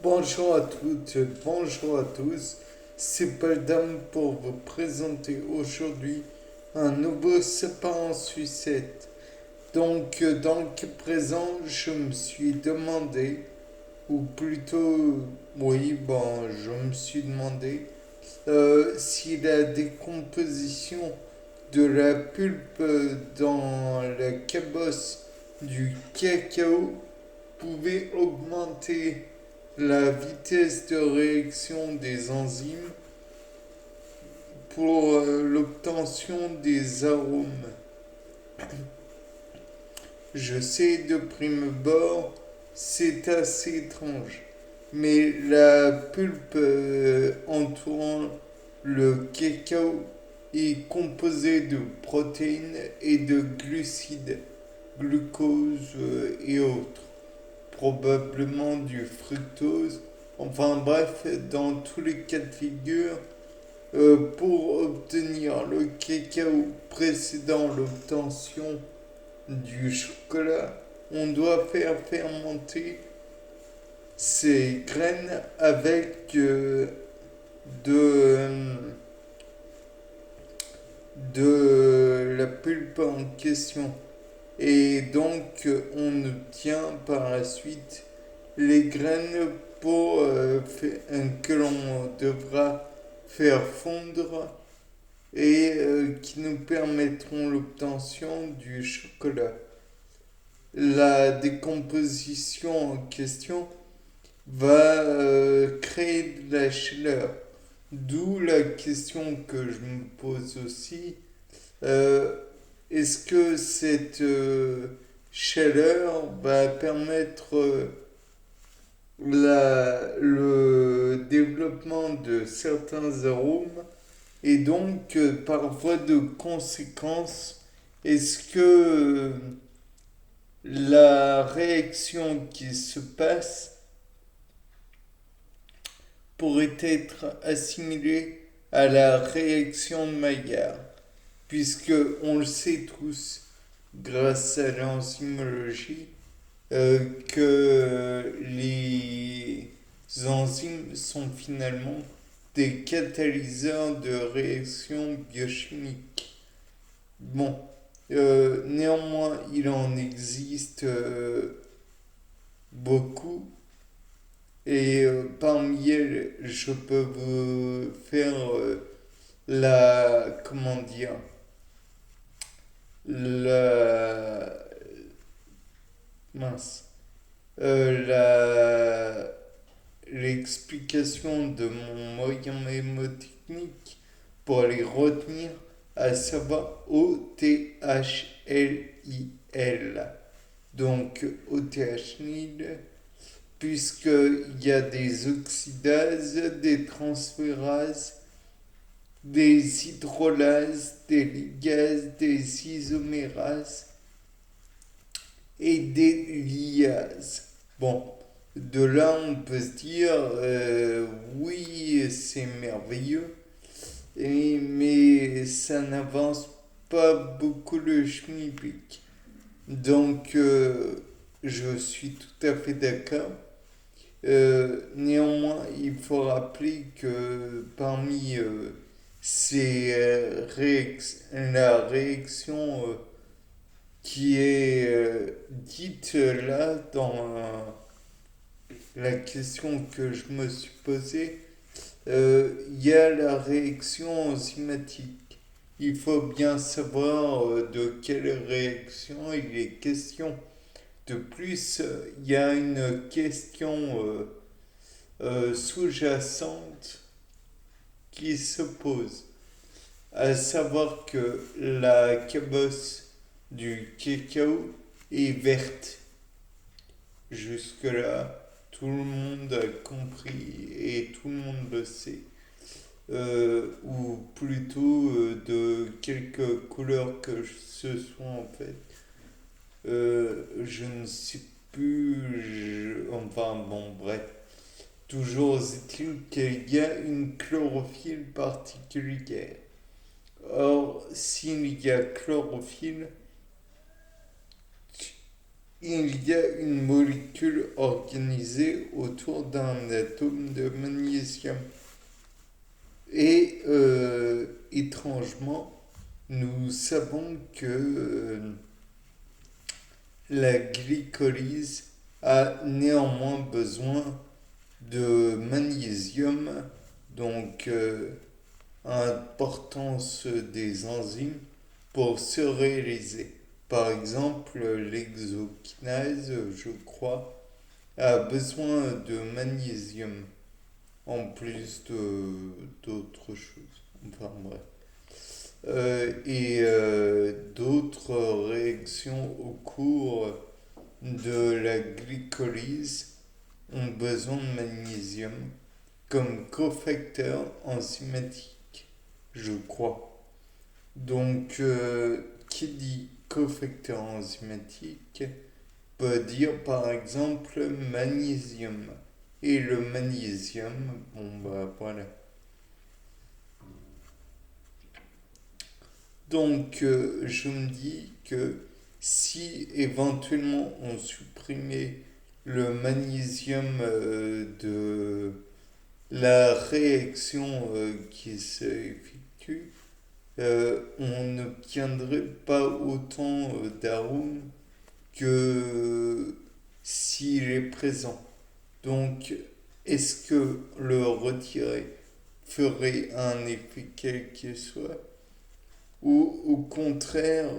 Bonjour à toutes, bonjour à tous. C'est Paldam pour vous présenter aujourd'hui un nouveau sapin en sucette. Dans le cas présent, je me suis demandé, ou plutôt, oui, je me suis demandé si la décomposition de la pulpe dans la cabosse du cacao pouvait augmenter la vitesse de réaction des enzymes pour l'obtention des arômes. Je sais de prime abord, c'est assez étrange, mais la pulpe entourant le cacao est composée de protéines et de glucides, glucose et autres, probablement du fructose. Enfin bref, dans tous les cas de figure, pour obtenir le cacao précédant l'obtention du chocolat, on doit faire fermenter ces graines avec de, de la pulpe en question. Et donc, on obtient par la suite les graines que l'on devra faire fondre et qui nous permettront l'obtention du chocolat. La décomposition en question va créer de la chaleur. D'où la question que je me pose aussi. euh, Est-ce que cette chaleur va permettre le développement de certains arômes et donc par voie de conséquence, est-ce que la réaction qui se passe pourrait être assimilée à la réaction de Maillard, puisque on le sait tous, grâce à l'enzymologie, que les enzymes sont finalement des catalyseurs de réactions biochimiques. Bon, néanmoins, il en existe beaucoup et parmi elles, je peux vous faire comment dire, la, mince, l'explication de mon moyen mémotechnique pour les retenir, à savoir OTHLIL. Donc OTHLIL, puisqu'il y a des oxydases, des transférases, des hydrolases, des ligases, des isomérases et des liases. Bon, de là on peut se dire, oui, c'est merveilleux, mais ça n'avance pas beaucoup le schmilblick. Donc, je suis tout à fait d'accord. Néanmoins, il faut rappeler que parmi la réaction qui est dite là dans la question que je me suis posée, il y a la réaction enzymatique. Il faut bien savoir de quelle réaction il est question. De plus, il y a une question sous-jacente qui se pose, à savoir que la cabosse du cacao est verte. Jusque-là, tout le monde a compris et tout le monde le sait. Ou plutôt de quelque couleur que ce soit en fait. Je ne sais plus, enfin bon bref. Toujours est-il qu'il y a une chlorophylle particulière. Or, s'il y a chlorophylle, il y a une molécule organisée autour d'un atome de magnésium. Et étrangement, nous savons que la glycolyse a néanmoins besoin de magnésium, donc importance des enzymes pour se réaliser. Par exemple, l'exokinase, je crois, a besoin de magnésium en plus d'autres choses. Enfin bref. D'autres réactions au cours de la glycolyse ont besoin de magnésium comme cofacteur enzymatique, je crois. Donc, qui dit cofacteur enzymatique peut dire par exemple magnésium. Et le magnésium, bon bah voilà. Donc, je me dis que si éventuellement on supprimait le magnésium de la réaction qui s'effectue, on n'obtiendrait pas autant d'arômes que s'il est présent. Donc, est-ce que le retirer ferait un effet quel qu'il soit ou au contraire,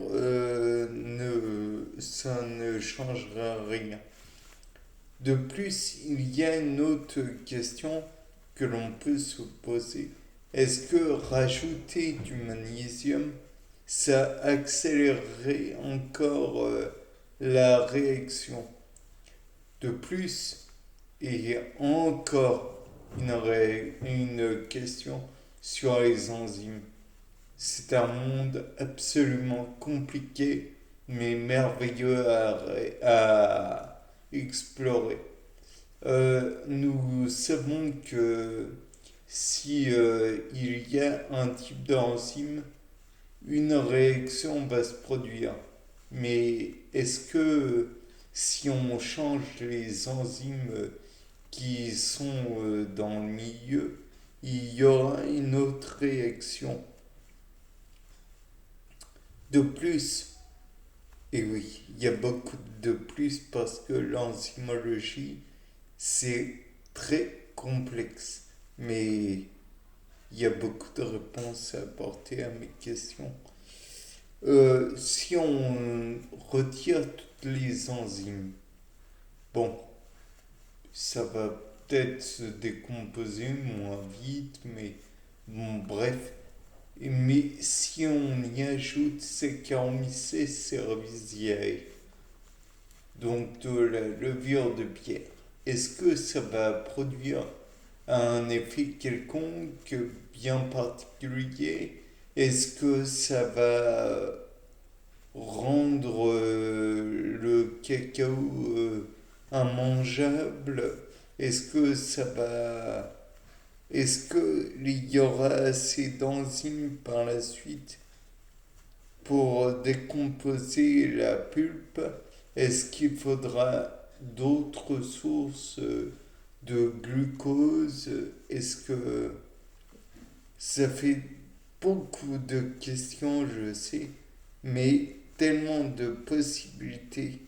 ça ne changera rien? De plus, il y a une autre question que l'on peut se poser. Est-ce que rajouter du magnésium, ça accélérerait encore la réaction? De plus, il y a encore une question sur les enzymes. C'est un monde absolument compliqué, mais merveilleux à explorer. Nous savons que si il y a un type d'enzyme, une réaction va se produire. Mais est-ce que si on change les enzymes qui sont dans le milieu, il y aura une autre réaction? De plus, et oui, il y a beaucoup de plus parce que l'enzymologie, c'est très complexe. Mais il y a beaucoup de réponses à apporter à mes questions. Si on retire toutes les enzymes, bon, ça va peut-être se décomposer moins vite, mais bon, bref. Mais si on y ajoute Saccharomyces cerevisiae, donc de la levure de pierre, est-ce que ça va produire un effet quelconque bien particulier? Est-ce que ça va rendre le cacao immangeable? Est-ce que ça va... Est-ce qu'il y aura assez d'enzymes par la suite pour décomposer la pulpe? Est-ce qu'il faudra d'autres sources de glucose? Est-ce que ça fait beaucoup de questions, je sais, mais tellement de possibilités.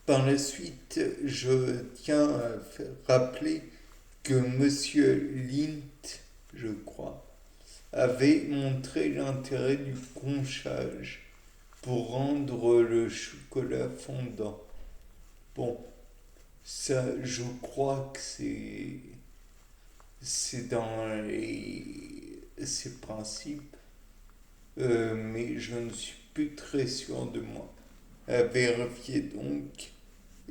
Par la suite, je tiens à rappeler que Monsieur Lint, je crois, avait montré l'intérêt du conchage pour rendre le chocolat fondant. Bon, ça, je crois que c'est dans ces principes, mais je ne suis plus très sûr de moi. À vérifier donc.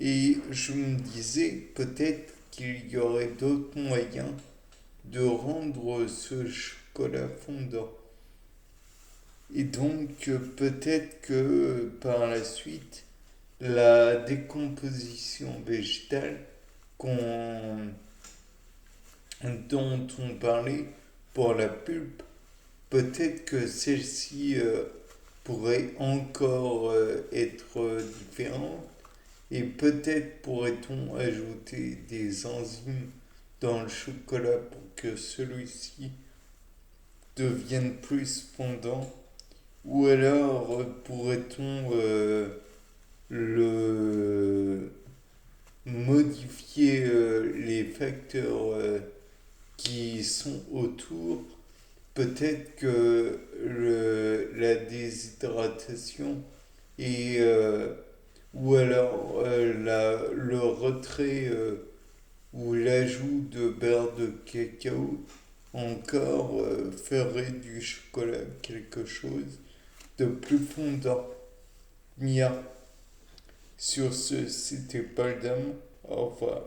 Et je me disais peut-être qu'il y aurait d'autres moyens de rendre ce chocolat fondant. Et donc peut-être que par la suite, la décomposition végétale qu'on dont on parlait pour la pulpe, peut-être que celle-ci pourrait encore être différente. Et peut-être pourrait-on ajouter des enzymes dans le chocolat pour que celui-ci devienne plus fondant. Ou alors pourrait-on le modifier les facteurs qui sont autour. Peut-être que la déshydratation et ou alors le retrait ou l'ajout de beurre de cacao encore ferait du chocolat quelque chose de plus fondant. Mia, sur ce, c'était Paldam. Au revoir.